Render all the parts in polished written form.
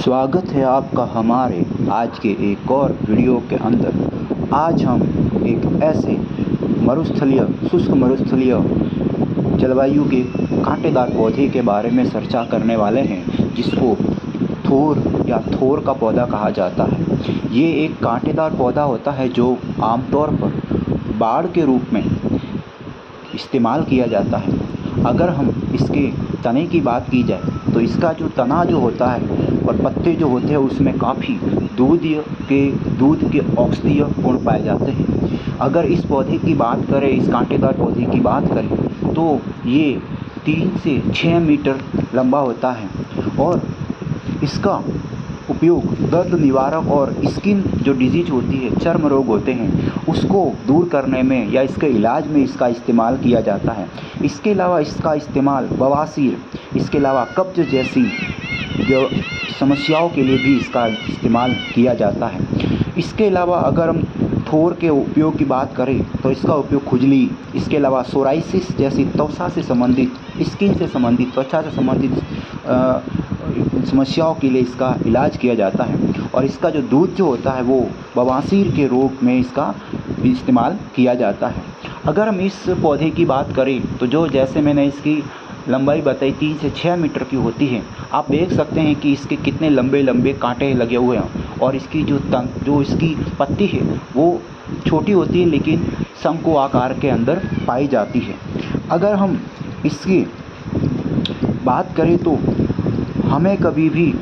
स्वागत है आपका हमारे आज के एक और वीडियो के अंदर। आज हम एक ऐसे शुष्क मरुस्थलीय जलवायु के कांटेदार पौधे के बारे में चर्चा करने वाले हैं, जिसको थोर का पौधा कहा जाता है। ये एक कांटेदार पौधा होता है जो आमतौर पर बाड़ के रूप में इस्तेमाल किया जाता है। अगर हम इसके तने की बात की जाए तो इसका जो तना जो होता है और पत्ते जो होते हैं उसमें काफ़ी दूध के औषधीय गुण पाए जाते हैं। अगर इस पौधे की बात करें, इस कांटेदार पौधे की बात करें, तो ये 3 से 6 मीटर लंबा होता है और इसका उपयोग दर्द निवारक और स्किन जो डिजीज होती है, चर्म रोग होते हैं, उसको दूर करने में या इसके इलाज में इसका इस्तेमाल किया जाता है। इसके अलावा इसका इस्तेमाल बवासीर, इसके अलावा कब्ज जैसी जो समस्याओं के लिए भी इसका इस्तेमाल किया जाता है। इसके अलावा अगर हम थोर के उपयोग की बात करें तो इसका उपयोग खुजली, इसके अलावा सोराइसिस जैसी त्वचा से संबंधित, स्किन से संबंधित, त्वचा से संबंधित समस्याओं के लिए इसका इलाज किया जाता है। और इसका जो दूध जो होता है वो बवासीर के रोग में इसका इस्तेमाल किया जाता है। अगर हम इस पौधे की बात करें तो जैसे मैंने इसकी लंबाई बताई 3 से 6 मीटर की होती है। आप देख सकते हैं कि इसके कितने लंबे लंबे कांटे लगे हुए हैं और इसकी जो इसकी पत्ती है वो छोटी होती है लेकिन शंकु आकार के अंदर पाई जाती है। अगर हम इसकी बात करें तो हमें कभी भी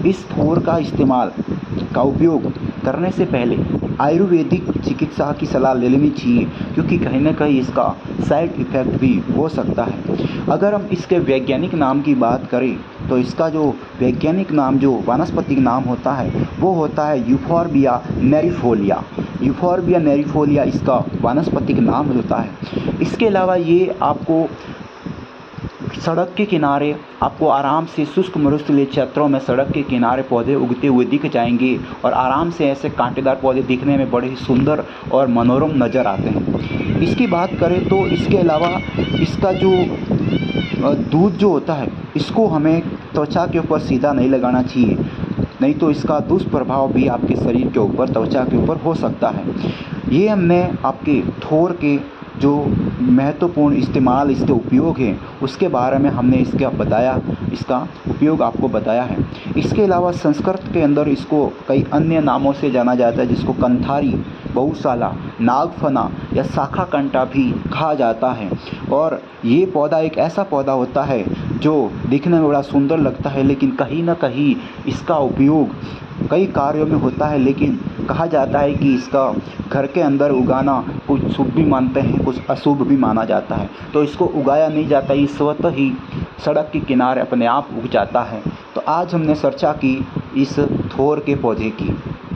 इस थोर का उपयोग करने से पहले आयुर्वेदिक चिकित्सा की सलाह ले लेनी चाहिए, क्योंकि कहीं ना कहीं इसका साइड इफ़ेक्ट भी हो सकता है। अगर हम इसके वैज्ञानिक नाम की बात करें तो इसका जो वैज्ञानिक नाम, जो वानस्पतिक नाम होता है, वो होता है यूफोर्बिया नेरिफोलिया। यूफोर्बिया नेरिफोलिया इसका वानस्पतिक नाम होता है। इसके अलावा ये आपको सड़क के किनारे, आपको आराम से शुष्क मरुस्थलीय क्षेत्रों में सड़क के किनारे पौधे उगते हुए दिख जाएंगे और आराम से ऐसे कांटेदार पौधे दिखने में बड़े ही सुंदर और मनोरम नज़र आते हैं। इसकी बात करें तो इसके अलावा इसका जो दूध जो होता है, इसको हमें त्वचा के ऊपर सीधा नहीं लगाना चाहिए, नहीं तो इसका दुष्प्रभाव भी आपके शरीर के ऊपर, त्वचा के ऊपर हो सकता है। ये हमने आपके थोर के जो महत्वपूर्ण इस्तेमाल, इसके उपयोग हैं, उसके बारे में हमने इसका उपयोग आपको बताया है। इसके अलावा संस्कृत के अंदर इसको कई अन्य नामों से जाना जाता है, जिसको कंथारी, बहुसाला, नागफना या शाखा कंटा भी कहा जाता है। और ये पौधा एक ऐसा पौधा होता है जो दिखने में बड़ा सुंदर लगता है, लेकिन कहीं ना कहीं इसका उपयोग कई कार्यों में होता है, लेकिन कहा जाता है कि इसका घर के अंदर उगाना कुछ शुभ भी मानते हैं, कुछ अशुभ भी माना जाता है, तो इसको उगाया नहीं जाता, ये स्वतः ही सड़क के किनारे अपने आप उग जाता है। तो आज हमने चर्चा की इस थोर के पौधे की।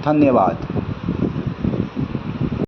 धन्यवाद।